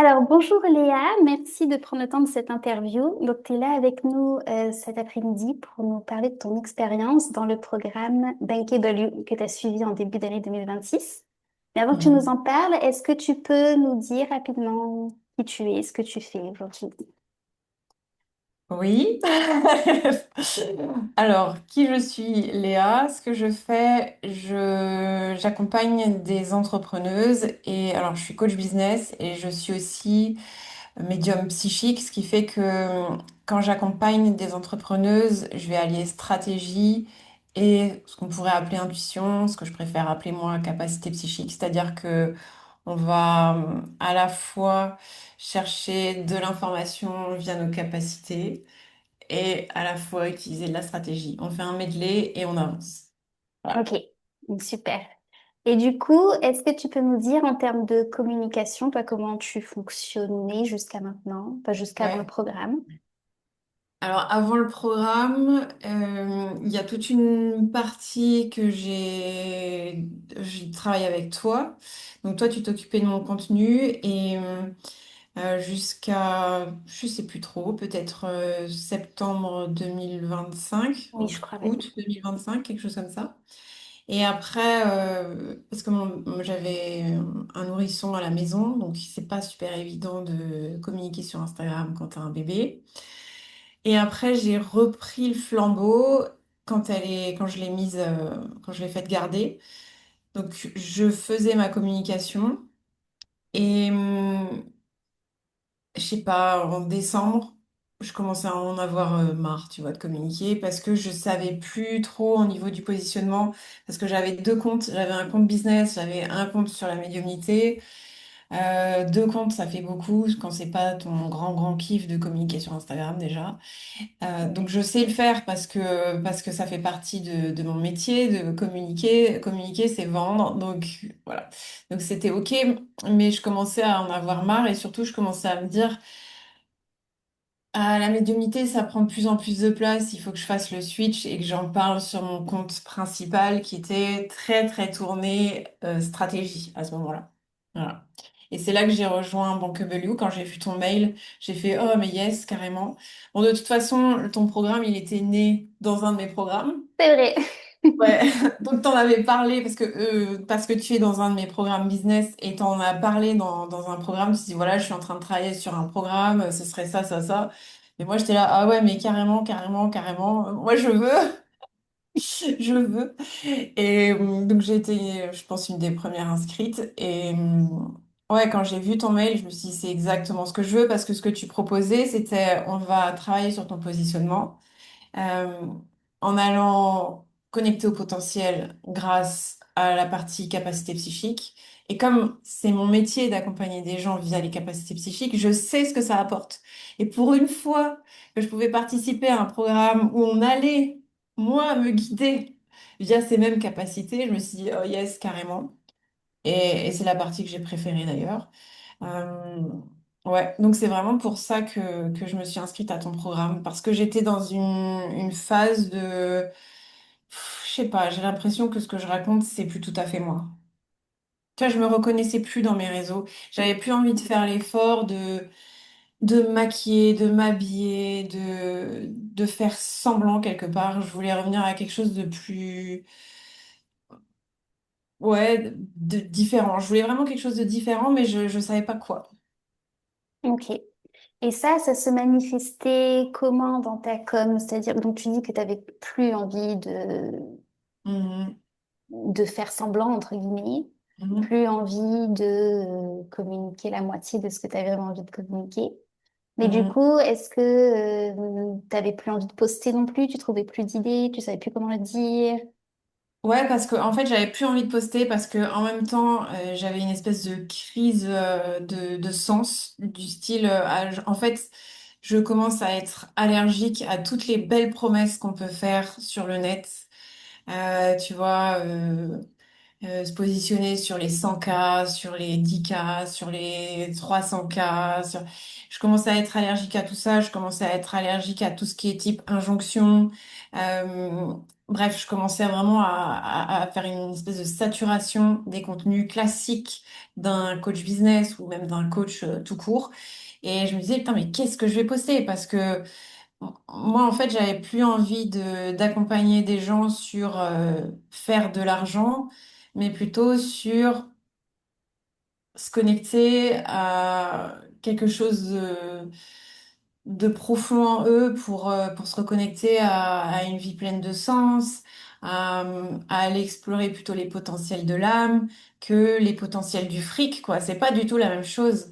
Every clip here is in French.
Alors, bonjour Léa, merci de prendre le temps de cette interview. Donc, tu es là avec nous cet après-midi pour nous parler de ton expérience dans le programme Bankable que tu as suivi en début d'année 2026. Mais avant que tu nous Mhm. en parles, est-ce que tu peux nous dire rapidement qui tu es, ce que tu fais aujourd'hui? Oui. Alors, qui je suis, Léa? Ce que je fais, j'accompagne des entrepreneuses et alors je suis coach business et je suis aussi médium psychique, ce qui fait que quand j'accompagne des entrepreneuses, je vais allier stratégie et ce qu'on pourrait appeler intuition, ce que je préfère appeler moi capacité psychique, c'est-à-dire que on va à la fois chercher de l'information via nos capacités et à la fois utiliser de la stratégie. On fait un medley et on avance. Voilà. Ok, super. Et du coup, est-ce que tu peux nous dire en termes de communication, toi, comment tu fonctionnais jusqu'à maintenant, pas jusqu'à avant le Ouais. programme? Alors avant le programme, il y a toute une partie que j'ai travaillé avec toi. Donc toi, tu t'occupais de mon contenu et jusqu'à, je sais plus trop, peut-être septembre 2025, Oui, je crois, oui. août 2025, quelque chose comme ça. Et après, parce que j'avais un nourrisson à la maison, donc c'est pas super évident de communiquer sur Instagram quand t'as un bébé. Et après, j'ai repris le flambeau quand je l'ai mise, quand je l'ai faite garder. Donc, je faisais ma communication et je sais pas, en décembre, je commençais à en avoir marre, tu vois, de communiquer parce que je savais plus trop au niveau du positionnement parce que j'avais deux comptes. J'avais un compte business, j'avais un compte sur la médiumnité. Deux comptes, ça fait beaucoup quand c'est pas ton grand kiff de communiquer sur Instagram déjà. Donc je sais le faire parce que ça fait partie de mon métier de communiquer. Communiquer, c'est vendre. Donc voilà. Donc c'était OK, mais je commençais à en avoir marre et surtout je commençais à me dire, ah, la médiumnité, ça prend de plus en plus de place. Il faut que je fasse le switch et que j'en parle sur mon compte principal qui était très tourné stratégie à ce moment-là. Voilà. Et c'est là que j'ai rejoint Bankable You. Quand j'ai vu ton mail, j'ai fait oh mais yes, carrément. Bon, de toute façon, ton programme, il était né dans un de mes programmes. C'est vrai. Ouais, donc t'en avais parlé parce que tu es dans un de mes programmes business et t'en as parlé dans un programme, tu dis voilà, je suis en train de travailler sur un programme, ce serait ça. Et moi j'étais là, ah ouais, mais carrément, moi je veux, je veux. Et donc j'ai été, je pense, une des premières inscrites. Et ouais, quand j'ai vu ton mail, je me suis dit c'est exactement ce que je veux parce que ce que tu proposais, c'était on va travailler sur ton positionnement euh, en allant connecter au potentiel grâce à la partie capacité psychique. Et comme c'est mon métier d'accompagner des gens via les capacités psychiques, je sais ce que ça apporte. Et pour une fois que je pouvais participer à un programme où on allait, moi, me guider via ces mêmes capacités, je me suis dit, oh yes, carrément. Et c'est la partie que j'ai préférée d'ailleurs. Euh, ouais, donc c'est vraiment pour ça que je me suis inscrite à ton programme, parce que j'étais dans une phase de... Je sais pas, j'ai l'impression que ce que je raconte, c'est plus tout à fait moi. Tu vois, je me reconnaissais plus dans mes réseaux. J'avais plus envie de faire l'effort de me maquiller, de m'habiller, de faire semblant quelque part. Je voulais revenir à quelque chose de plus... Ouais, de différent. Je voulais vraiment quelque chose de différent, mais je savais pas quoi. Ok. Et ça se manifestait comment dans ta com? C'est-à-dire, donc tu dis que tu n'avais plus envie Mhm. de faire semblant, entre guillemets, Mhm. plus envie de communiquer la moitié de ce que tu avais vraiment envie de communiquer. Mais du Mhm. coup, est-ce que tu n'avais plus envie de poster non plus? Tu trouvais plus d'idées? Tu savais plus comment le dire? Ouais, parce que en fait, j'avais plus envie de poster parce que en même temps, j'avais une espèce de crise de sens du style. En fait, je commence à être allergique à toutes les belles promesses qu'on peut faire sur le net. Tu vois, se positionner sur les 100K, sur les 10K, sur les 300K. Je commençais à être allergique à tout ça. Je commençais à être allergique à tout ce qui est type injonction. Euh, bref, je commençais vraiment à faire une espèce de saturation des contenus classiques d'un coach business ou même d'un coach tout court. Et je me disais, putain, mais qu'est-ce que je vais poster? Parce que moi, en fait, j'avais plus envie d'accompagner des gens sur faire de l'argent, mais plutôt sur se connecter à quelque chose de profond en eux pour se reconnecter à une vie pleine de sens, à aller explorer plutôt les potentiels de l'âme que les potentiels du fric, quoi. C'est pas du tout la même chose.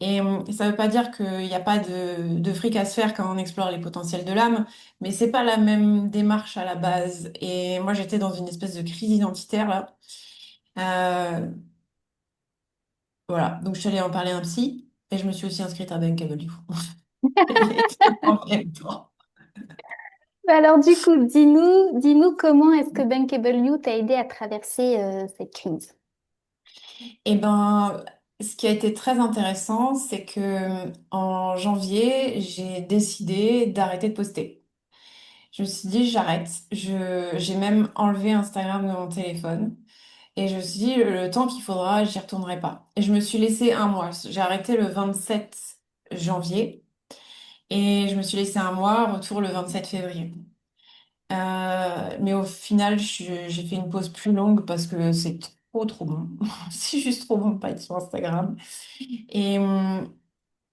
Et ça veut pas dire qu'il n'y a pas de fric à se faire quand on explore les potentiels de l'âme, mais c'est pas la même démarche à la base. Et moi, j'étais dans une espèce de crise identitaire là. Euh, voilà, donc je suis allée en parler à un psy et je me suis aussi inscrite à Bankable du coup. Les deux en même temps. Bah alors du coup, dis-nous comment est-ce que Bankable You t'a aidé à traverser cette crise? Et ben, ce qui a été très intéressant, c'est que en janvier, j'ai décidé d'arrêter de poster. Je me suis dit, j'arrête. J'ai même enlevé Instagram de mon téléphone. Et je me suis dit, le temps qu'il faudra, j'y retournerai pas. Et je me suis laissé un mois. J'ai arrêté le 27 janvier. Et je me suis laissé un mois, retour le 27 février. Mais au final, j'ai fait une pause plus longue parce que c'est trop bon. C'est juste trop bon de pas être sur Instagram. Et,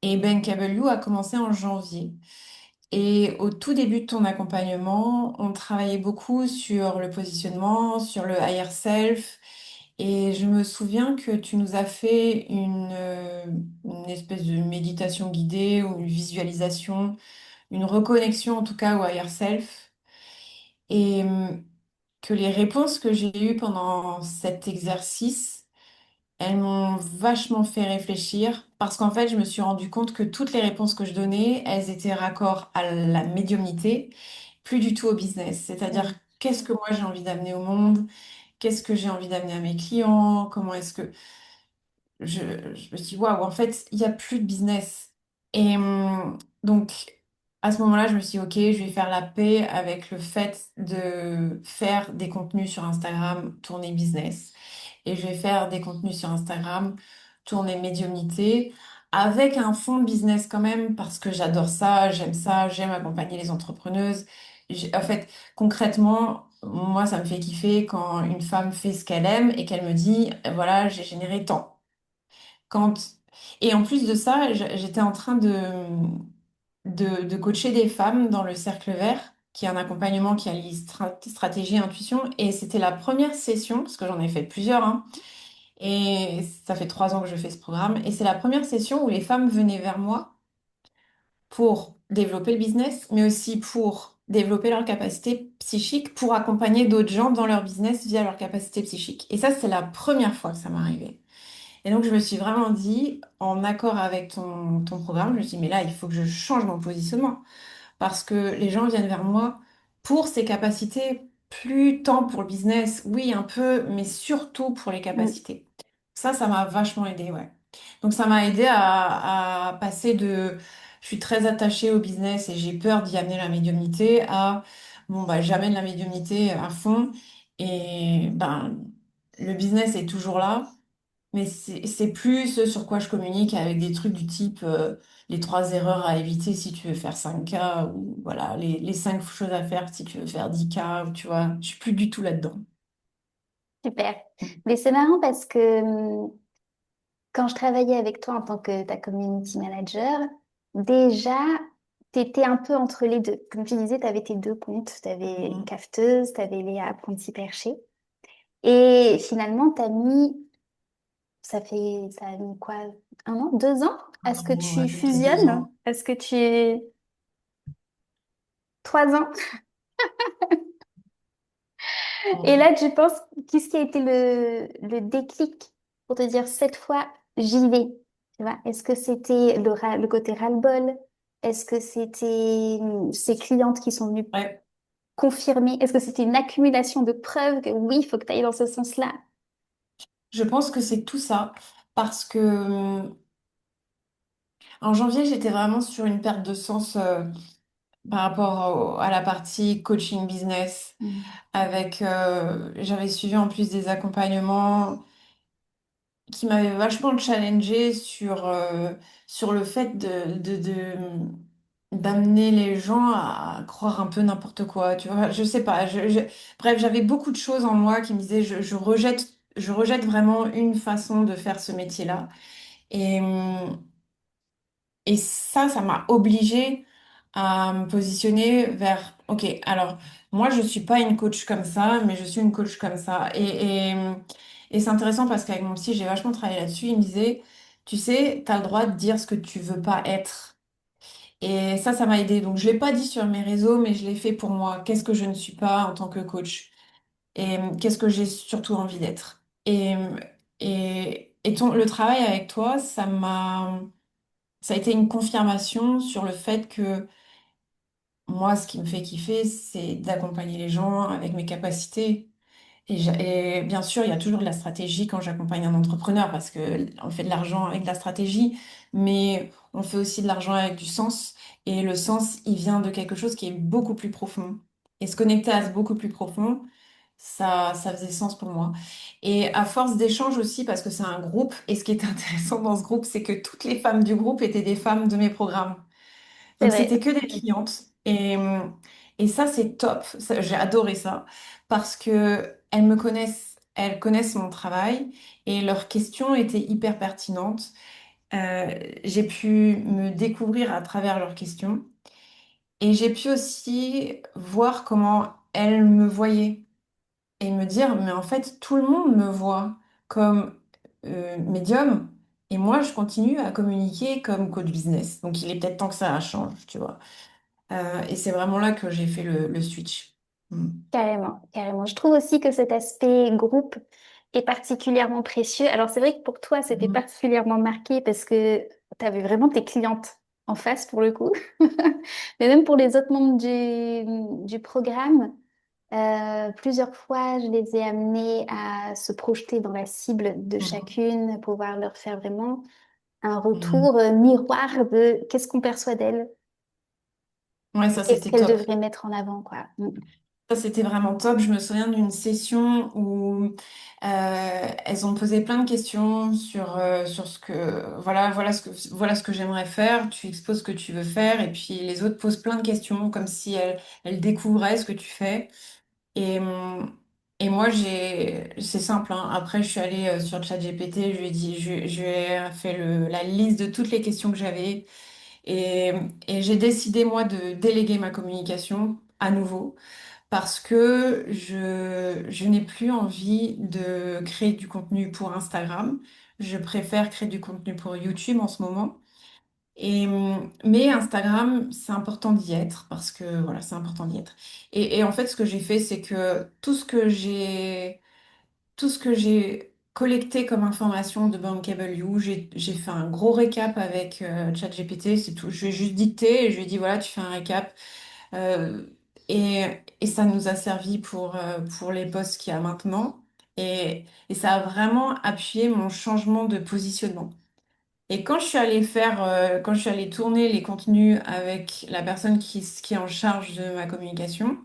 et Bankable You a commencé en janvier. Et au tout début de ton accompagnement, on travaillait beaucoup sur le positionnement, sur le higher self. Et je me souviens que tu nous as fait une espèce de méditation guidée ou une visualisation, une reconnexion en tout cas au higher self. Et que les réponses que j'ai eues pendant cet exercice, elles m'ont vachement fait réfléchir parce qu'en fait, je me suis rendu compte que toutes les réponses que je donnais, elles étaient raccord à la médiumnité, plus du tout au business. C'est-à-dire, Mm. qu'est-ce que moi j'ai envie d'amener au monde? Qu'est-ce que j'ai envie d'amener à mes clients? Comment est-ce que je me suis dit, waouh, en fait, il n'y a plus de business. Et donc, à ce moment-là, je me suis dit, ok, je vais faire la paix avec le fait de faire des contenus sur Instagram tourner business. Et je vais faire des contenus sur Instagram tourner médiumnité, avec un fond business quand même, parce que j'adore ça, j'aime accompagner les entrepreneuses. En fait, concrètement, moi, ça me fait kiffer quand une femme fait ce qu'elle aime et qu'elle me dit, voilà, j'ai généré tant. Quand... Et en plus de ça, j'étais en train de coacher des femmes dans le Cercle Vert, qui est un accompagnement qui allie stratégie et intuition. Et c'était la première session, parce que j'en ai fait plusieurs, hein, et ça fait 3 ans que je fais ce programme. Et c'est la première session où les femmes venaient vers moi pour développer le business, mais aussi pour développer leur capacité psychique, pour accompagner d'autres gens dans leur business via leur capacité psychique. Et ça, c'est la première fois que ça m'est arrivé. Et donc, je me suis vraiment dit, en accord avec ton programme, je me suis dit, mais là, il faut que je change mon positionnement. Parce que les gens viennent vers moi pour ces capacités, plus tant pour le business, oui, un peu, mais surtout pour les Mm. capacités. Ça m'a vachement aidé, ouais. Donc, ça m'a aidé à passer de, je suis très attachée au business et j'ai peur d'y amener la médiumnité, à, bon, bah, j'amène la médiumnité à fond et, ben, le business est toujours là. Mais c'est plus ce sur quoi je communique avec des trucs du type les 3 erreurs à éviter si tu veux faire 5K ou voilà, les 5 choses à faire si tu veux faire 10K ou tu vois, je suis plus du tout là-dedans. Super. Mais c'est marrant parce que quand je travaillais avec toi en tant que ta community manager, déjà, tu étais un peu entre les deux. Comme tu disais, tu avais tes deux comptes. Tu avais Mhm. Cafeteuse, tu avais les apprentis perchés. Et finalement, tu as mis, ça a mis quoi, 1 an, 2 ans? À ce que On va tu peut-être 2 ans. fusionnes? À ce que tu... 3 ans? Et Mhm. là, tu penses, qu'est-ce qui a été le déclic pour te dire cette fois, j'y vais? Tu vois, est-ce que c'était le côté ras-le-bol? Est-ce que c'était ces clientes qui sont venues Ouais, confirmer? Est-ce que c'était une accumulation de preuves que oui, il faut que tu ailles dans ce sens-là? je pense que c'est tout ça parce que en janvier, j'étais vraiment sur une perte de sens. par rapport à la partie coaching business. Mm. Avec, j'avais suivi en plus des accompagnements qui m'avaient vachement challengé sur le fait d'amener les gens à croire un peu n'importe quoi. Tu vois, je sais pas. Bref, j'avais beaucoup de choses en moi qui me disaient je rejette vraiment une façon de faire ce métier-là. Et, et ça m'a obligée à me positionner vers, OK, alors moi, je suis pas une coach comme ça, mais je suis une coach comme ça. Et c'est intéressant parce qu'avec mon psy, j'ai vachement travaillé là-dessus. Il me disait, tu sais, tu as le droit de dire ce que tu veux pas être. Et ça m'a aidé. Donc, je l'ai pas dit sur mes réseaux, mais je l'ai fait pour moi. Qu'est-ce que je ne suis pas en tant que coach? Et qu'est-ce que j'ai surtout envie d'être? Le travail avec toi, ça a été une confirmation sur le fait que moi, ce qui me fait kiffer, c'est d'accompagner les gens avec mes capacités. Et bien sûr, il y a toujours de la stratégie quand j'accompagne un entrepreneur parce que on fait de l'argent avec de la stratégie, mais on fait aussi de l'argent avec du sens. Et le sens, il vient de quelque chose qui est beaucoup plus profond. Et se connecter à ce beaucoup plus profond, ça faisait sens pour moi. Et à force d'échanges aussi, parce que c'est un groupe, et ce qui était intéressant dans ce groupe, c'est que toutes les femmes du groupe étaient des femmes de mes programmes. C'est Donc, vrai. c'était que des clientes. Et ça, c'est top. J'ai adoré ça parce que elles connaissent mon travail et leurs questions étaient hyper pertinentes. J'ai pu me découvrir à travers leurs questions et j'ai pu aussi voir comment elles me voyaient et me dire, mais en fait, tout le monde me voit comme médium et moi, je continue à communiquer comme coach business. Donc, il est peut-être temps que ça change, tu vois. Et c'est vraiment là que j'ai fait le switch. Mm. Carrément, carrément. Je trouve aussi que cet aspect groupe est particulièrement précieux. Alors c'est vrai que pour toi, c'était Mhm. particulièrement marqué parce que tu avais vraiment tes clientes en face pour le coup. Mais même pour les autres membres du programme, plusieurs fois, je les ai amenés à se projeter dans la cible de Mhm. chacune, pouvoir leur faire vraiment un Mhm. retour miroir de qu'est-ce qu'on perçoit d'elles Ouais, et ça qu'est-ce c'était qu'elles top. devraient mettre en avant, quoi. Mm. Ça c'était vraiment top. Je me souviens d'une session où elles ont posé plein de questions sur ce que voilà ce que j'aimerais faire. Tu exposes ce que tu veux faire et puis les autres posent plein de questions comme si elles découvraient ce que tu fais. Et, et moi, c'est simple, hein. Après, je suis allée sur ChatGPT, je lui ai dit, je lui ai fait la liste de toutes les questions que j'avais. Et, et j'ai décidé, moi, de déléguer ma communication à nouveau parce que je n'ai plus envie de créer du contenu pour Instagram. Je préfère créer du contenu pour YouTube en ce moment. Mais Instagram, c'est important d'y être parce que voilà, c'est important d'y être. Et en fait, ce que j'ai fait, c'est que tout ce que j'ai collecté comme information de Bankable You, j'ai fait un gros récap avec ChatGPT, c'est tout. Je lui ai juste dicté et je lui ai dit voilà, tu fais un récap. Euh, et ça nous a servi pour les posts qu'il y a maintenant. Et ça a vraiment appuyé mon changement de positionnement. Et quand je suis allée tourner les contenus avec la personne qui est en charge de ma communication,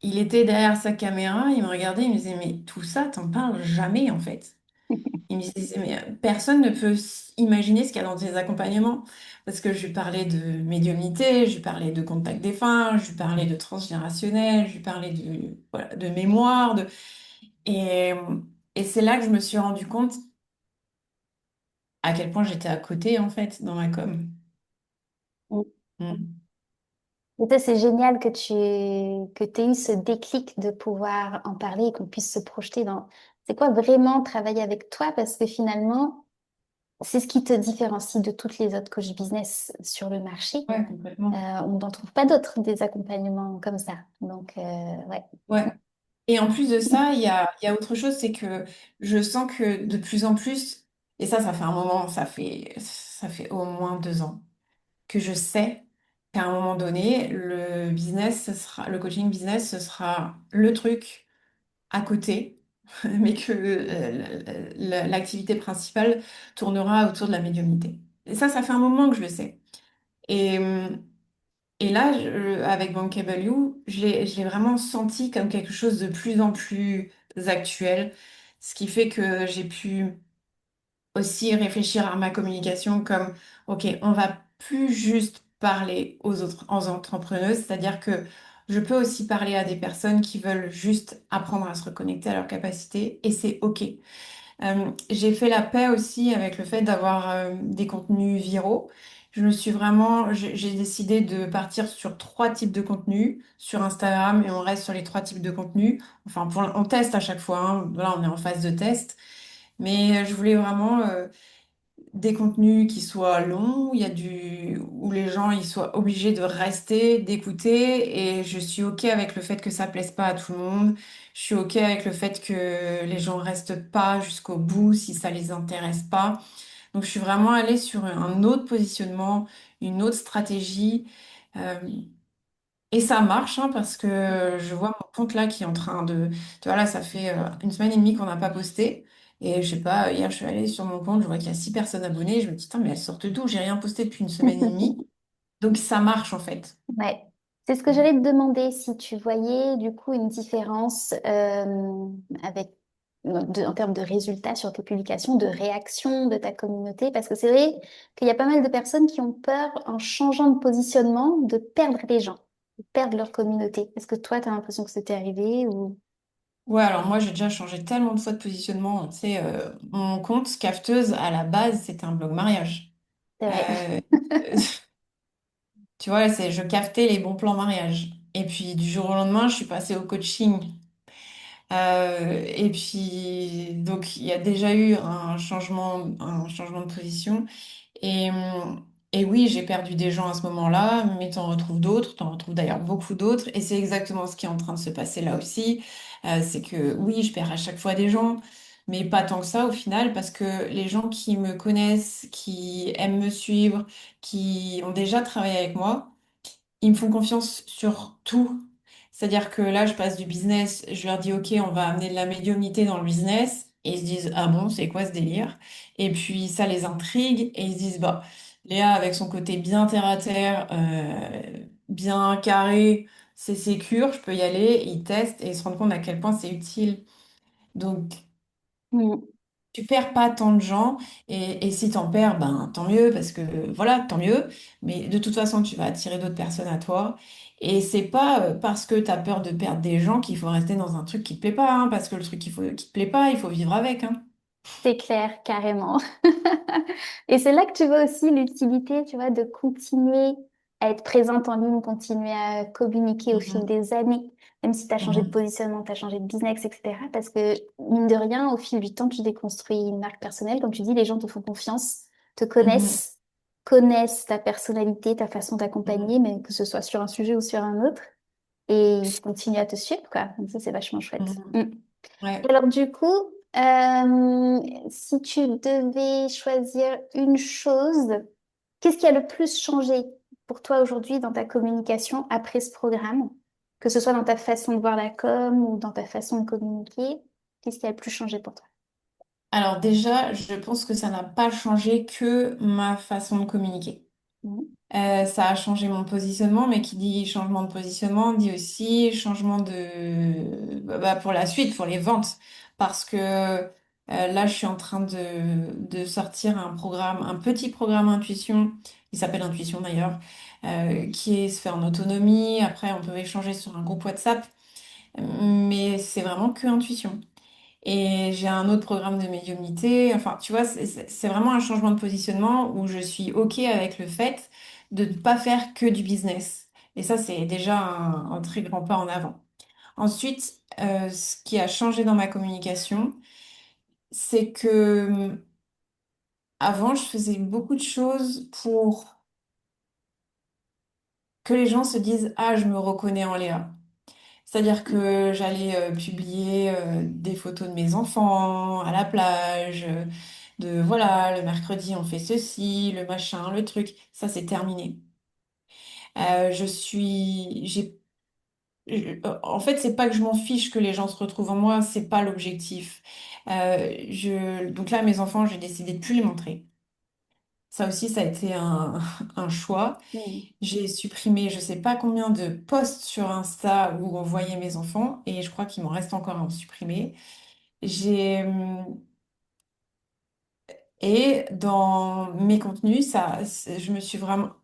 il était derrière sa caméra, il me regardait, il me disait, mais tout ça, t'en parles jamais en fait. Il me disait, mais personne ne peut imaginer ce qu'il y a dans tes accompagnements. Parce que je lui parlais de médiumnité, je lui parlais de contact défunt, je lui parlais de transgénérationnel, je lui parlais voilà, de mémoire. Et, et c'est là que je me suis rendu compte à quel point j'étais à côté en fait dans ma com. Mm. Et ça, c'est génial que tu aies eu ce déclic de pouvoir en parler et qu'on puisse se projeter dans, c'est quoi vraiment travailler avec toi parce que finalement, c'est ce qui te différencie de toutes les autres coachs business sur le marché. Ouais, complètement. On n'en trouve pas d'autres, des accompagnements comme ça. Donc, ouais. Ouais. Et en plus de ça, il y a autre chose, c'est que je sens que de plus en plus, et ça fait un moment, ça fait au moins 2 ans, que je sais qu'à un moment donné, le coaching business, ce sera le truc à côté, mais que l'activité principale tournera autour de la médiumnité. Et ça fait un moment que je le sais. Et là, avec Bankable You, je l'ai vraiment senti comme quelque chose de plus en plus actuel, ce qui fait que j'ai pu aussi réfléchir à ma communication comme, OK, on va plus juste parler aux entrepreneuses, c'est-à-dire que je peux aussi parler à des personnes qui veulent juste apprendre à se reconnecter à leurs capacités et c'est OK. J'ai fait la paix aussi avec le fait d'avoir des contenus viraux. J'ai décidé de partir sur trois types de contenus sur Instagram et on reste sur les trois types de contenus. Enfin, on teste à chaque fois, hein. Là, on est en phase de test. Mais je voulais vraiment des contenus qui soient longs, où les gens ils soient obligés de rester, d'écouter, et je suis OK avec le fait que ça plaise pas à tout le monde. Je suis OK avec le fait que les gens restent pas jusqu'au bout si ça les intéresse pas. Donc je suis vraiment allée sur un autre positionnement, une autre stratégie. Euh, et ça marche, hein, parce que je vois mon compte là qui est en train de... Tu vois, là, ça fait une semaine et demie qu'on n'a pas posté. Et je sais pas, hier, je suis allée sur mon compte, je vois qu'il y a 6 personnes abonnées. Je me dis, putain, mais elles sortent d'où? J'ai rien posté depuis une semaine et demie. Donc ça marche, en fait. Ouais. C'est ce que j'allais te demander, si tu voyais du coup une différence avec, en termes de résultats sur tes publications, de réaction de ta communauté, parce que c'est vrai qu'il y a pas mal de personnes qui ont peur, en changeant de positionnement, de perdre les gens, de perdre leur communauté. Est-ce que toi, tu as l'impression que c'était arrivé ou... Ouais, alors moi, j'ai déjà changé tellement de fois de positionnement. Tu sais, mon compte Cafeteuse, à la base, c'était un blog mariage. C'est vrai. Euh, Tu vois, je cafetais les bons plans mariage. Et puis, du jour au lendemain, je suis passée au coaching. Et puis, donc, il y a déjà eu un changement de position. Et, et oui, j'ai perdu des gens à ce moment-là, mais t'en retrouves d'autres, t'en retrouves d'ailleurs beaucoup d'autres. Et c'est exactement ce qui est en train de se passer là aussi. C'est que oui, je perds à chaque fois des gens, mais pas tant que ça au final, parce que les gens qui me connaissent, qui aiment me suivre, qui ont déjà travaillé avec moi, ils me font confiance sur tout. C'est-à-dire que là, je passe du business, je leur dis, OK, on va amener de la médiumnité dans le business. Et ils se disent, ah bon, c'est quoi ce délire? Et puis ça les intrigue et ils se disent, bah, Léa, avec son côté bien terre à terre, bien carré, c'est sécure, je peux y aller. Ils testent et ils se rendent compte à quel point c'est utile. Donc, Mm. tu perds pas tant de gens et si t'en perds, ben tant mieux parce que voilà, tant mieux. Mais de toute façon, tu vas attirer d'autres personnes à toi. Et c'est pas parce que t'as peur de perdre des gens qu'il faut rester dans un truc qui te plaît pas, hein, parce que le truc qui te plaît pas, il faut vivre avec, hein. C'est clair, carrément. Et c'est là que tu vois aussi l'utilité, tu vois, de continuer à être présente en ligne, continuer à communiquer au fil Mhm, des années, même si tu as changé de mhm, positionnement, tu as changé de business, etc. Parce que, mine de rien, au fil du temps, tu déconstruis une marque personnelle. Comme tu dis, les gens te font confiance, te mhm, connaissent, connaissent ta personnalité, ta façon mhm, d'accompagner, mais que ce soit sur un sujet ou sur un autre. Et ils continuent à te suivre, quoi. Donc ça, c'est vachement chouette. mhm. Mm. Et Ouais. alors du coup, si tu devais choisir une chose, qu'est-ce qui a le plus changé pour toi aujourd'hui dans ta communication après ce programme? Que ce soit dans ta façon de voir la com ou dans ta façon de communiquer, qu'est-ce qui a le plus changé pour toi? Alors déjà, je pense que ça n'a pas changé que ma façon de communiquer. Mhm. Ça a changé mon positionnement, mais qui dit changement de positionnement dit aussi changement pour la suite, pour les ventes. Parce que là, je suis en train de sortir un programme, un petit programme intuition, il s'appelle Intuition d'ailleurs, se fait en autonomie. Après, on peut échanger sur un groupe WhatsApp, mais c'est vraiment que intuition. Et j'ai un autre programme de médiumnité. Enfin, tu vois, c'est vraiment un changement de positionnement où je suis OK avec le fait de ne pas faire que du business. Et ça, c'est déjà un très grand pas en avant. Ensuite, ce qui a changé dans ma communication, c'est que avant, je faisais beaucoup de choses pour que les gens se disent, ah, je me reconnais en Léa. C'est-à-dire que j'allais publier des photos de mes enfants à la plage, de voilà, le mercredi on fait ceci, le machin, le truc. Ça, c'est terminé. En fait, c'est pas que je m'en fiche que les gens se retrouvent en moi, c'est pas l'objectif. Donc là, mes enfants, j'ai décidé de plus les montrer. Ça aussi, ça a été un choix. Mm. J'ai supprimé je sais pas combien de posts sur Insta où on voyait mes enfants et je crois qu'il m'en reste encore à en supprimer. J'ai et dans mes contenus, je me suis vraiment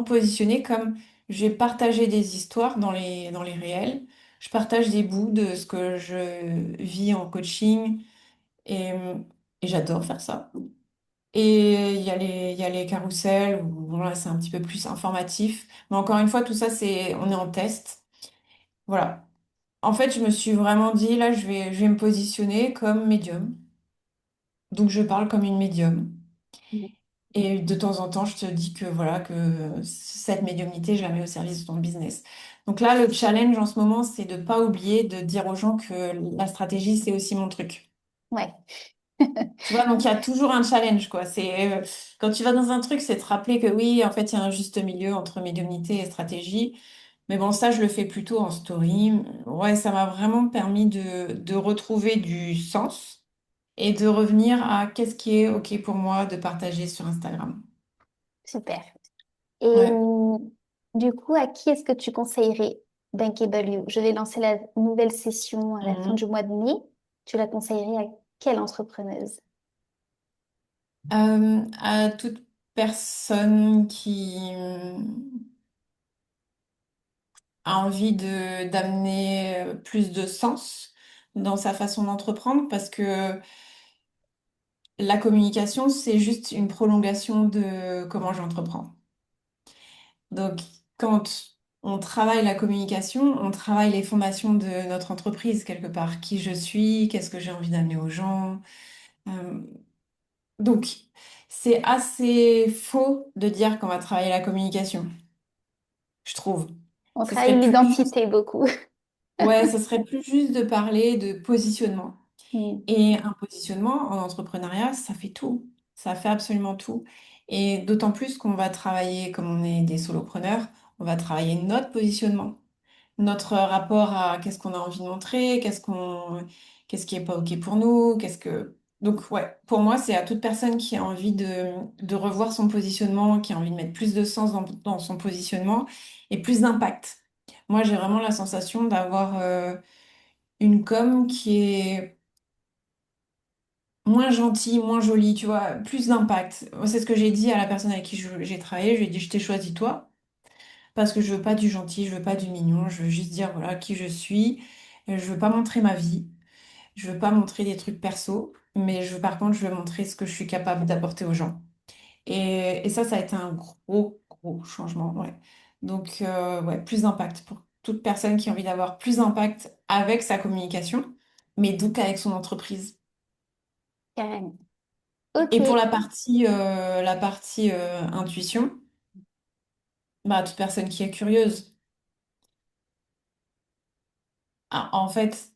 positionnée comme je vais partager des histoires dans les réels. Je partage des bouts de ce que je vis en coaching et, et j'adore faire ça. Et il y a les carousels où bon, là, c'est un petit peu plus informatif. Mais encore une fois, tout ça, on est en test. Voilà. En fait, je me suis vraiment dit, là, je vais me positionner comme médium. Donc, je parle comme une médium. Mm. Et de temps en temps, je te dis que voilà, que cette médiumnité, je la mets au service de ton business. Donc là, le challenge en ce moment, c'est de pas oublier de dire aux gens que la stratégie, c'est aussi mon truc. Ouais. Tu vois, donc il y a toujours un challenge, quoi. Quand tu vas dans un truc, c'est te rappeler que oui, en fait, il y a un juste milieu entre médiumnité et stratégie. Mais bon, ça, je le fais plutôt en story. Ouais, ça m'a vraiment permis de retrouver du sens et de revenir à qu'est-ce qui est OK pour moi de partager sur Instagram. Super. Et Ouais. du coup, à qui est-ce que tu conseillerais Bankable You? Je vais lancer la nouvelle session à la fin Mhm. du mois de mai. Tu la conseillerais à quelle entrepreneuse? À toute personne qui a envie de d'amener plus de sens dans sa façon d'entreprendre parce que la communication, c'est juste une prolongation de comment j'entreprends. Donc, quand on travaille la communication, on travaille les fondations de notre entreprise quelque part. Qui je suis, qu'est-ce que j'ai envie d'amener aux gens. Euh, donc, c'est assez faux de dire qu'on va travailler la communication, je trouve. On Ce travaille serait plus juste, l'identité beaucoup. ouais, ce serait plus juste de parler de positionnement. Mm. Et un positionnement en entrepreneuriat, ça fait tout. Ça fait absolument tout. Et d'autant plus qu'on va travailler, comme on est des solopreneurs, on va travailler notre positionnement, notre rapport à qu'est-ce qu'on a envie de montrer, qu'est-ce qui est pas OK pour nous, qu'est-ce que... Donc, ouais, pour moi, c'est à toute personne qui a envie de revoir son positionnement, qui a envie de mettre plus de sens dans son positionnement et plus d'impact. Moi, j'ai vraiment la sensation d'avoir une com qui est moins gentil, moins joli, tu vois, plus d'impact. Moi, c'est ce que j'ai dit à la personne avec qui j'ai travaillé. Je lui ai dit, je t'ai choisi toi parce que je veux pas du gentil, je veux pas du mignon, je veux juste dire voilà qui je suis. Je veux pas montrer ma vie, je veux pas montrer des trucs perso, mais par contre, je veux montrer ce que je suis capable d'apporter aux gens. Et ça a été un gros changement, ouais. Donc, ouais, plus d'impact pour toute personne qui a envie d'avoir plus d'impact avec sa communication, mais donc avec son entreprise. Carrément. Et pour Ok. la partie intuition, bah, toute personne qui est curieuse, en fait,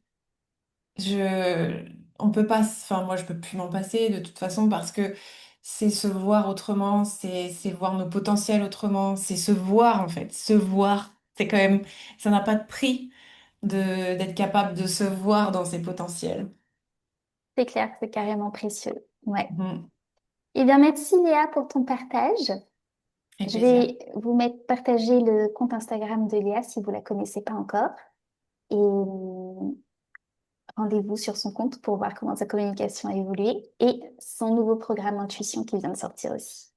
on peut pas, enfin, moi, je peux plus m'en passer de toute façon parce que c'est se voir autrement, c'est voir nos potentiels autrement, c'est se voir, en fait, se voir. C'est quand même, ça n'a pas de prix d'être capable de se voir dans ses potentiels. C'est clair, c'est carrément précieux. Ouais. Mhm. Eh bien, merci Léa pour ton partage. Avec Je plaisir. vais vous mettre partager le compte Instagram de Léa si vous la connaissez pas encore. Et rendez-vous sur son compte pour voir comment sa communication a évolué et son nouveau programme Intuition qui vient de sortir aussi.